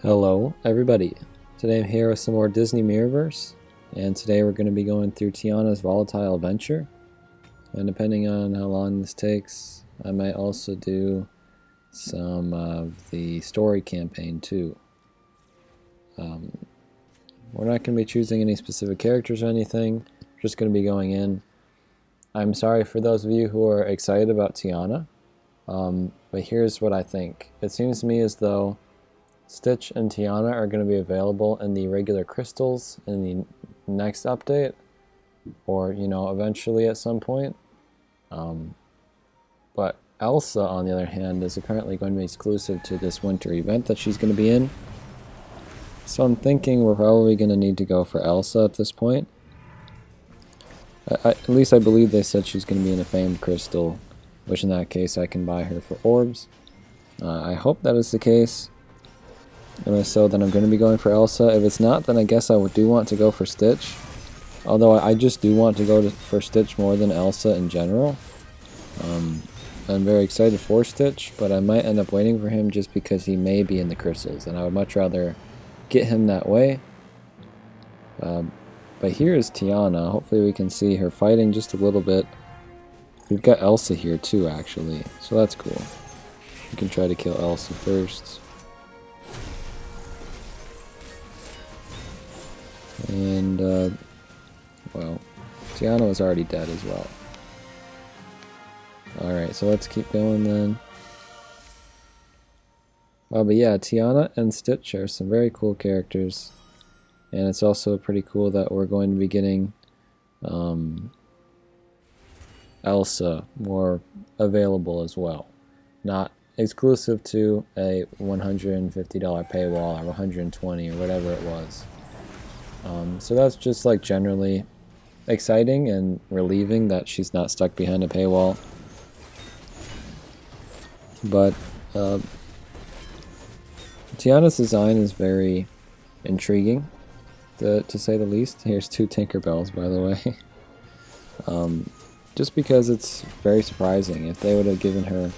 Hello everybody, today I'm here with some more Disney Mirrorverse, and today we're going to be going through Tiana's Volatile adventure, and depending on how long this takes, I might also do some of the story campaign too. We're not going to be choosing any specific characters or anything, we're just going to be going in. I'm sorry for those of you who are excited about Tiana, but here's what I think. It seems to me as though Stitch and Tiana are going to be available in the regular crystals in the next update, or eventually at some point. But Elsa, on the other hand, is apparently going to be exclusive to this winter event that she's going to be in. So I'm thinking we're probably going to need to go for Elsa at this point. At least I believe they said she's going to be in a famed crystal, which in that case I can buy her for orbs. I hope that is the case. And if so, then I'm going to be going for Elsa. If it's not, then I guess I do want to go for Stitch. Although I just do want to go for Stitch more than Elsa in general. I'm very excited for Stitch, but I might end up waiting for him just because he may be in the crystals, and I would much rather get him that way. But here is Tiana. Hopefully we can see her fighting just a little bit. We've got Elsa here too, actually, so that's cool. We can try to kill Elsa first. And, well, Tiana was already dead as well. Alright, so let's keep going then. But yeah, Tiana and Stitch are some very cool characters. And it's also pretty cool that we're going to be getting Elsa more available as well. Not exclusive to a $150 paywall or $120 or whatever it was. So that's just like generally exciting and relieving that she's not stuck behind a paywall. But Tiana's design is very intriguing, to say the least. Here's two Tinkerbells, by the way. Just because it's very surprising. If they would have given her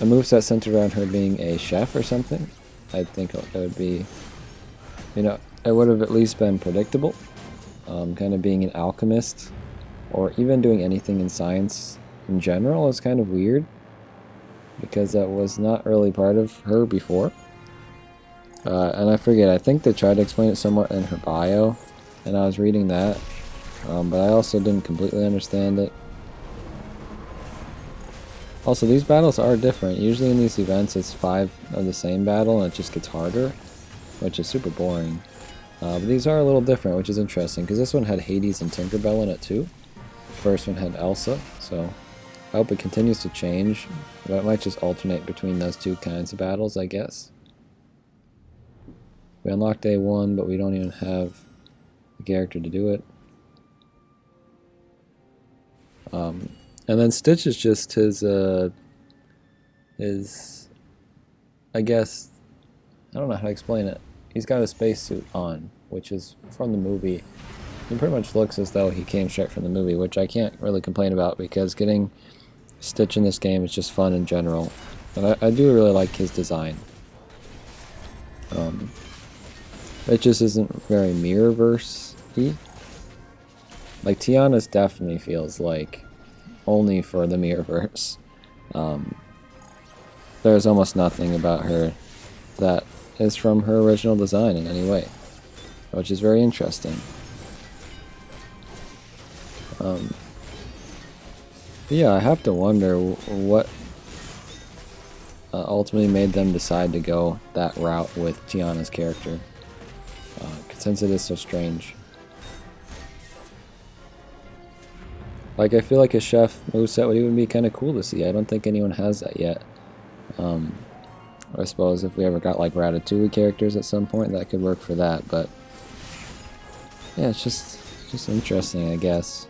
a moveset centered around her being a chef or something, I think it would be, it would have at least been predictable. Kind of being an alchemist, or even doing anything in science in general, is kind of weird, because that was not really part of her before. And I forget, I think they tried to explain it somewhat in her bio, and I was reading that, but I also didn't completely understand it. Also, these battles are different. Usually in these events it's 5 of the same battle and it just gets harder, which is super boring. But these are a little different, which is interesting, because this one had Hades and Tinkerbell in it too. The first one had Elsa, so I hope it continues to change, but it might just alternate between those two kinds of battles, I guess. We unlocked A1, but we don't even have a character to do it. And then Stitch is just his, I guess, I don't know how to explain it. He's got a spacesuit on, which is from the movie. He pretty much looks as though he came straight from the movie, which I can't really complain about, because getting Stitch in this game is just fun in general. And I do really like his design. It just isn't very Mirrorverse-y. Like, Tiana's definitely feels like only for the Mirrorverse. There's almost nothing about her that is from her original design in any way, which is very interesting. Yeah, I have to wonder what ultimately made them decide to go that route with Tiana's character, since it is so strange. Like, I feel like a chef moveset would even be kind of cool to see. I don't think anyone has that yet. I suppose if we ever got like Ratatouille characters at some point, that could work for that, but yeah, it's just interesting, I guess.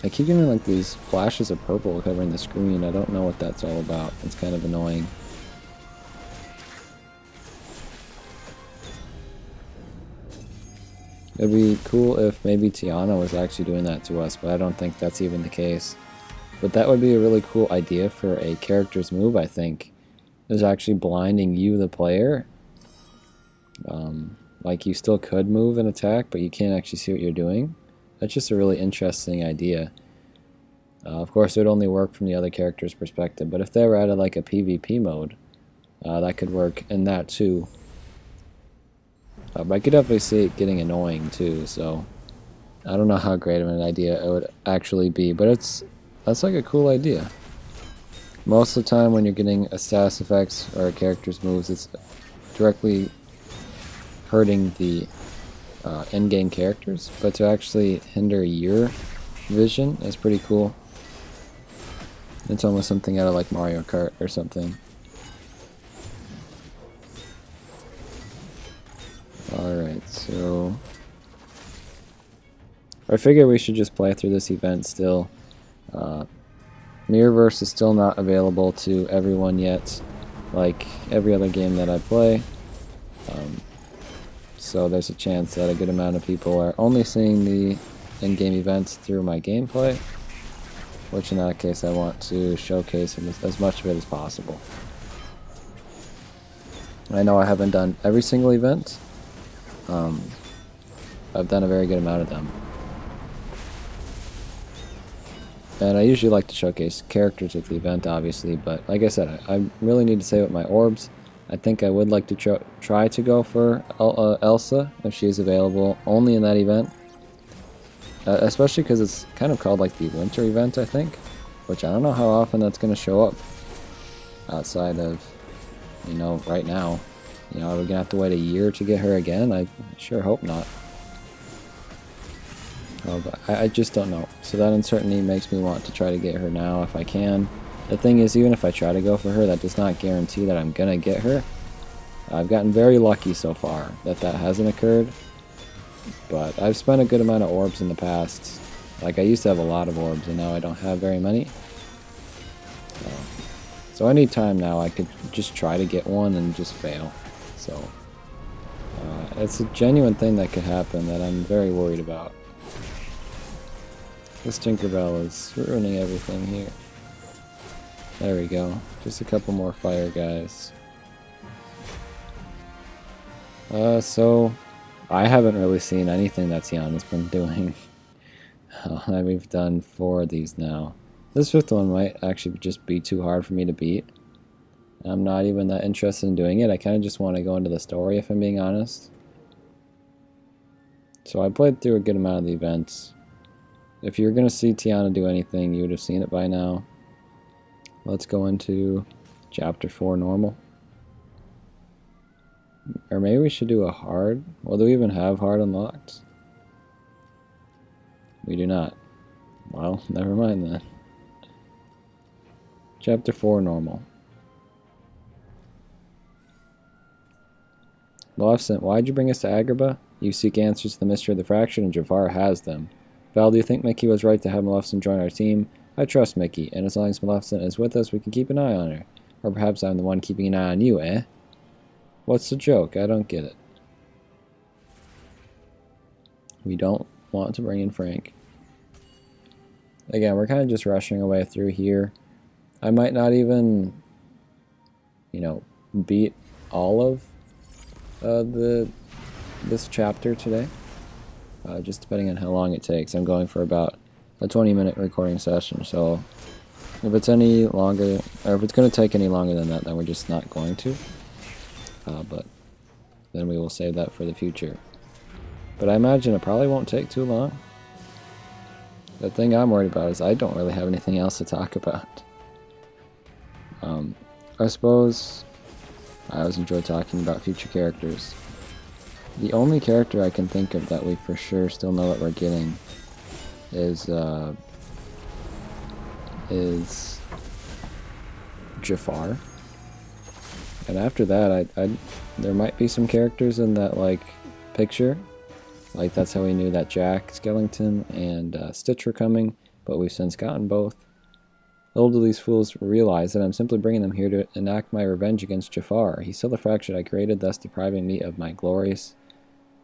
I keep getting like these flashes of purple covering the screen. I don't know what that's all about. It's kind of annoying. It'd be cool if maybe Tiana was actually doing that to us, but I don't think that's even the case. But that would be a really cool idea for a character's move, I think. is actually blinding you, the player. Like you still could move and attack, but you can't actually see what you're doing. That's just a really interesting idea. Of course, it would only work from the other character's perspective, but if they were added like a PvP mode, that could work in that too. But I could definitely see it getting annoying too, so I don't know how great of an idea it would actually be, but that's like a cool idea. Most of the time when you're getting a status effects or a character's moves, it's directly hurting the in-game characters, but to actually hinder your vision is pretty cool. It's almost something out of like Mario Kart or something. Alright, so I figure we should just play through this event still. Mirrorverse is still not available to everyone yet, like every other game that I play. So there's a chance that a good amount of people are only seeing the in-game events through my gameplay, which in that case I want to showcase as much of it as possible. I know I haven't done every single event. I've done a very good amount of them. And I usually like to showcase characters at the event, obviously, but like I said, I really need to save up my orbs. I think I would like to try to go for Elsa, if she is available, only in that event. Especially because it's kind of called like the winter event, I think. Which I don't know how often that's going to show up. Outside of, you know, right now. You know, are we going to have to wait a year to get her again? I sure hope not. Oh, but I just don't know. So that uncertainty makes me want to try to get her now if I can. The thing is, even if I try to go for her, that does not guarantee that I'm going to get her. I've gotten very lucky so far that that hasn't occurred. But I've spent a good amount of orbs in the past. Like, I used to have a lot of orbs, and now I don't have very many. So any time now, I could just try to get one and just fail. So, it's a genuine thing that could happen that I'm very worried about. This Tinkerbell is ruining everything here. There we go. Just a couple more fire guys. So I haven't really seen anything that Tiana's been doing. We've done 4 of these now. This 5th one might actually just be too hard for me to beat. I'm not even that interested in doing it. I kind of just want to go into the story, if I'm being honest. So I played through a good amount of the events. If you're going to see Tiana do anything, you would have seen it by now. Let's go into Chapter 4 normal. Or maybe we should do a hard. Well, do we even have hard unlocked? We do not. Well, never mind then. Chapter 4 normal. Maleficent, why'd you bring us to Agrabah? You seek answers to the mystery of the fraction, and Jafar has them. Val, do you think Mickey was right to have Maleficent join our team? I trust Mickey, and as long as Maleficent is with us, we can keep an eye on her. Or perhaps I'm the one keeping an eye on you, eh? What's the joke? I don't get it. We don't want to bring in Frank. Again, we're kind of just rushing away through here. I might not even, you know, beat all of this chapter today. Just depending on how long it takes. I'm going for about a 20-minute recording session, so if it's any longer, or if it's going to take any longer than that, then we're just not going to. But then we will save that for the future. But I imagine it probably won't take too long. The thing I'm worried about is I don't really have anything else to talk about. I suppose I always enjoy talking about future characters. The only character I can think of that we for sure still know what we're getting is Jafar. And after that, there might be some characters in that like picture. Like that's how we knew that Jack Skellington and Stitch were coming, but we've since gotten both. Little do these fools realize that I'm simply bringing them here to enact my revenge against Jafar. He's still the fraction I created, thus depriving me of my glorious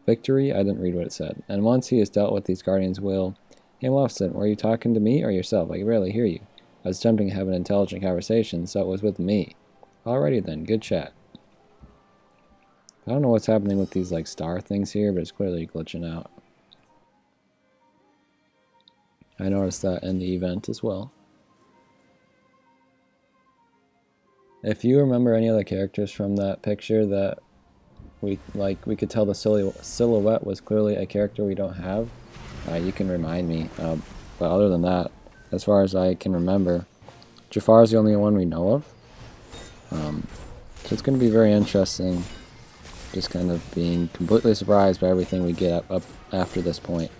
victory. I didn't read what it said. And once he has dealt with these guardians will... Hey Maleficent, were you talking to me or yourself? I can barely hear you. I was attempting to have an intelligent conversation, so it was with me. Alrighty then, good chat. I don't know what's happening with these like star things here, but it's clearly glitching out. I noticed that in the event as well. If you remember any other characters from that picture that we could tell the silhouette was clearly a character we don't have, you can remind me. But other than that, as far as I can remember, Jafar is the only one we know of. So it's going to be very interesting, just kind of being completely surprised by everything we get up after this point.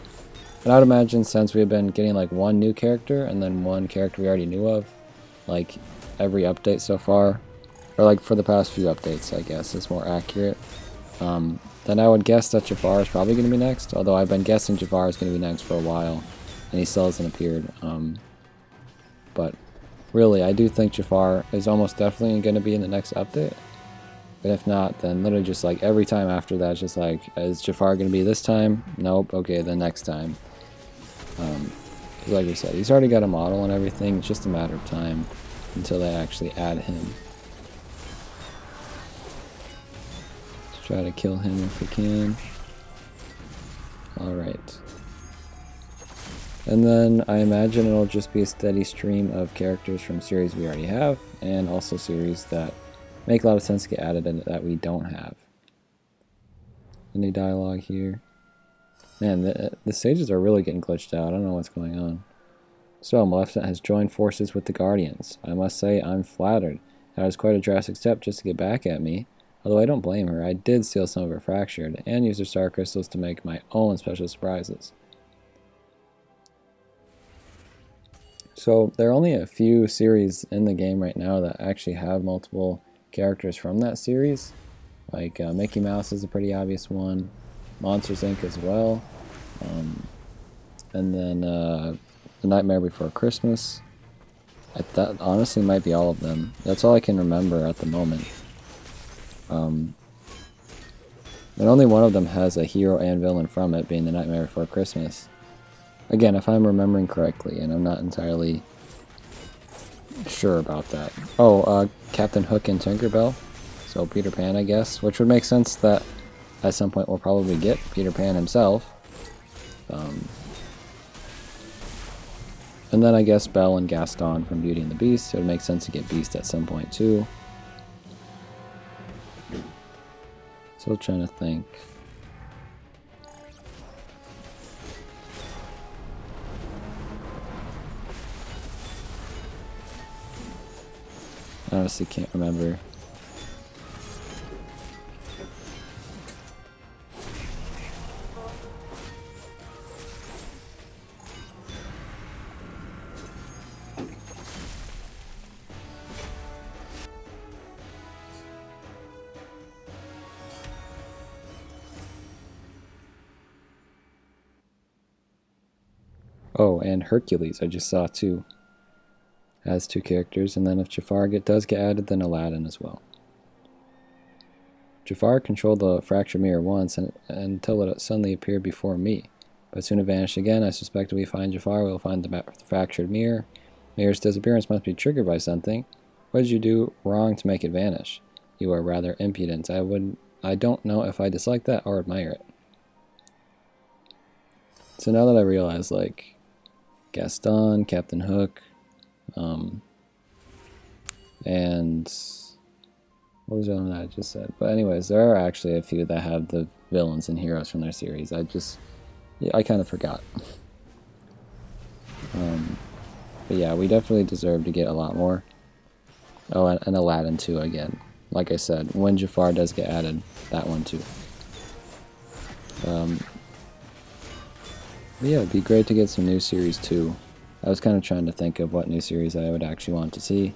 And I would imagine since we've been getting like one new character and then one character we already knew of, like every update so far, or like for the past few updates, I guess is more accurate, then I would guess that Jafar is probably going to be next, although I've been guessing Jafar is going to be next for a while, and he still hasn't appeared. But really, I do think Jafar is almost definitely going to be in the next update. But if not, then literally just like every time after that, it's just like, is Jafar going to be this time? Nope. Okay, then next time. Because like we said, he's already got a model and everything. It's just a matter of time until they actually add him. Let's try to kill him if we can. Alright. And then I imagine it'll just be a steady stream of characters from series we already have, and also series that make a lot of sense to get added in that we don't have. Any dialogue here? Man, the stages are really getting glitched out. I don't know what's going on. So, Maleficent has joined forces with the Guardians. I must say, I'm flattered. That was quite a drastic step just to get back at me. Although I don't blame her. I did steal some of her fractured, and use her star crystals to make my own special surprises. So, there are only a few series in the game right now that actually have multiple characters from that series. Like Mickey Mouse is a pretty obvious one. Monsters Inc. as well. And then The Nightmare Before Christmas. That honestly might be all of them. That's all I can remember at the moment. And only one of them has a hero and villain from it, being The Nightmare Before Christmas. Again, if I'm remembering correctly, and I'm not entirely sure about that. Oh, Captain Hook and Tinkerbell. So Peter Pan, I guess. Which would make sense that at some point we'll probably get Peter Pan himself. And then I guess Belle and Gaston from Beauty and the Beast. It would make sense to get Beast at some point too. Still trying to think. I honestly can't remember. Oh, and Hercules, I just saw too. Has two characters, and then if Jafar does get added, then Aladdin as well. Jafar controlled the fractured mirror once until it suddenly appeared before me, but soon it vanished again. I suspect if we find Jafar, we'll find the fractured mirror. Mirror's disappearance must be triggered by something. What did you do wrong to make it vanish? You are rather impudent. I don't know if I dislike that or admire it. So now that I realize, like, Gaston, Captain Hook, and what was the other one that I just said? But anyways, there are actually a few that have the villains and heroes from their series. I kind of forgot. But yeah, we definitely deserve to get a lot more. Oh, and Aladdin too, again. Like I said, when Jafar does get added, that one too. But yeah, it'd be great to get some new series too. I was kind of trying to think of what new series I would actually want to see.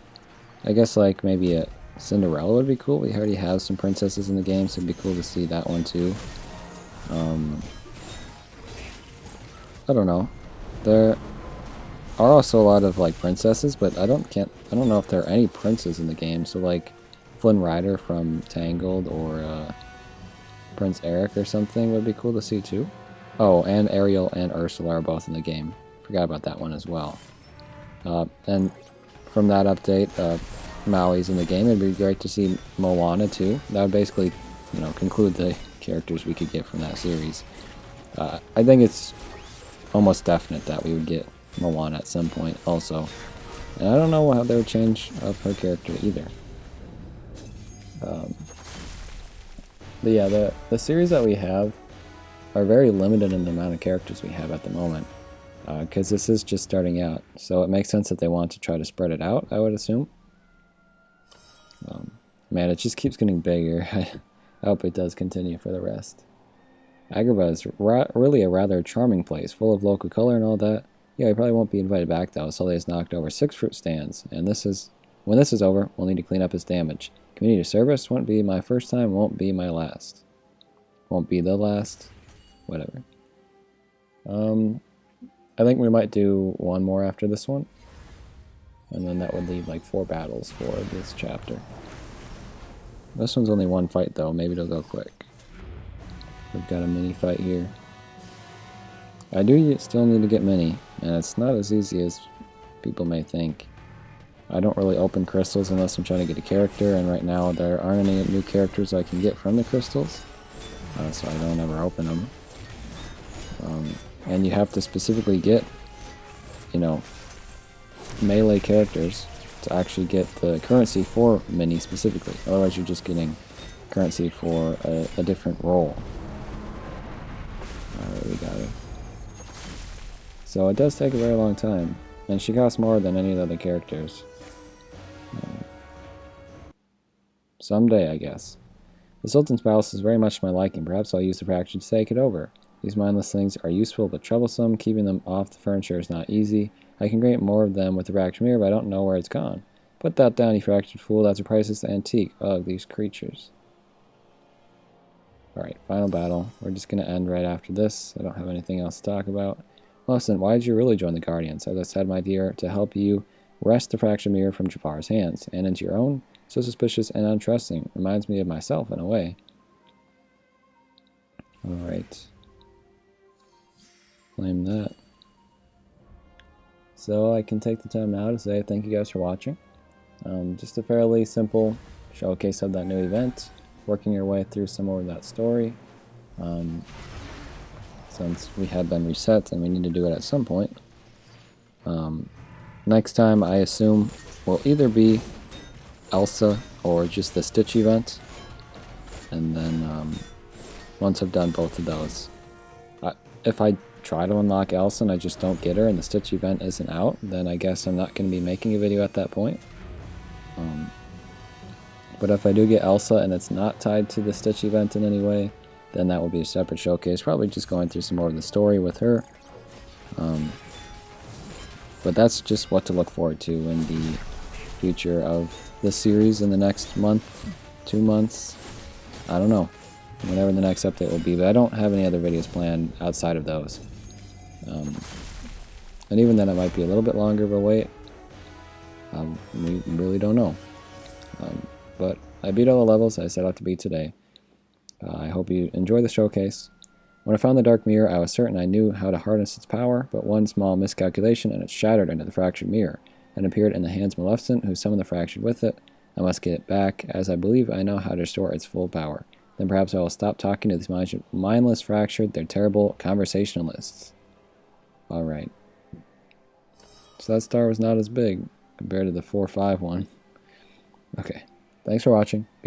I guess like maybe a Cinderella would be cool. We already have some princesses in the game, so it'd be cool to see that one too. I don't know. There are also a lot of like princesses, but I don't know if there are any princes in the game. So like Flynn Rider from Tangled or Prince Eric or something would be cool to see too. Oh, and Ariel and Ursula are both in the game. Forgot about that one as well. And from that update, Maui's in the game. It'd be great to see Moana too. That would basically, you know, conclude the characters we could get from that series. I think it's almost definite that we would get Moana at some point also. And I don't know how they would change up her character either. But yeah, the series that we have are very limited in the amount of characters we have at the moment. Because this is just starting out. So it makes sense that they want to try to spread it out, I would assume. Man, it just keeps getting bigger. I hope it does continue for the rest. Agrabah is really a rather charming place, full of local color and all that. Yeah, we probably won't be invited back though. Sully has knocked over 6 fruit stands, and when this is over, we'll need to clean up his damage. Community service won't be my first time, won't be my last. Won't be the last. Whatever. I think we might do one more after this one. And then that would leave like 4 battles for this chapter. This one's only 1 fight though, maybe it'll go quick. We've got a mini fight here. I do still need to get mini, and it's not as easy as people may think. I don't really open crystals unless I'm trying to get a character, and right now there aren't any new characters I can get from the crystals, so I don't ever open them. And you have to specifically get, you know, melee characters to actually get the currency for mini specifically. Otherwise you're just getting currency for a different role. Alright, we got her. So it does take a very long time, and she costs more than any of the other characters. Someday, I guess. The Sultan's Palace is very much to my liking. Perhaps I'll use the faction to take it over. These mindless things are useful but troublesome. Keeping them off the furniture is not easy. I can create more of them with the fractured mirror, but I don't know where it's gone. Put that down, you fractured fool. That's a priceless antique. Ugh, these creatures. Alright, final battle. We're just going to end right after this. I don't have anything else to talk about. Listen, why did you really join the Guardians? As I said, my dear, to help you wrest the fractured mirror from Jafar's hands, and into your own. So suspicious and untrusting. Reminds me of myself in a way. Alright. Claim that. So I can take the time now to say thank you guys for watching. Just a fairly simple showcase of that new event. Working your way through some more of that story. Since we had been reset and we need to do it at some point. Next time I assume will either be Elsa or just the Stitch event. And then once I've done both of those, if I try to unlock Elsa and I just don't get her and the Stitch event isn't out, then I guess I'm not going to be making a video at that point. But if I do get Elsa and it's not tied to the Stitch event in any way, then that will be a separate showcase, probably just going through some more of the story with her. But that's just what to look forward to in the future of this series in the next month, 2 months, I don't know, whenever the next update will be, but I don't have any other videos planned outside of those. And even then it might be a little bit longer of a wait. We really don't know. But I beat all the levels I set out to beat today. I hope you enjoy the showcase. When I found the Dark Mirror, I was certain I knew how to harness its power, but one small miscalculation and it shattered into the fractured mirror, and appeared in the hands of Maleficent, who summoned the fractured with it. I must get it back, as I believe I know how to restore its full power. Then perhaps I will stop talking to these mindless fractured, they're terrible conversationalists. Alright. So that star was not as big compared to the 4-5 one. Okay. Thanks for watching. Good.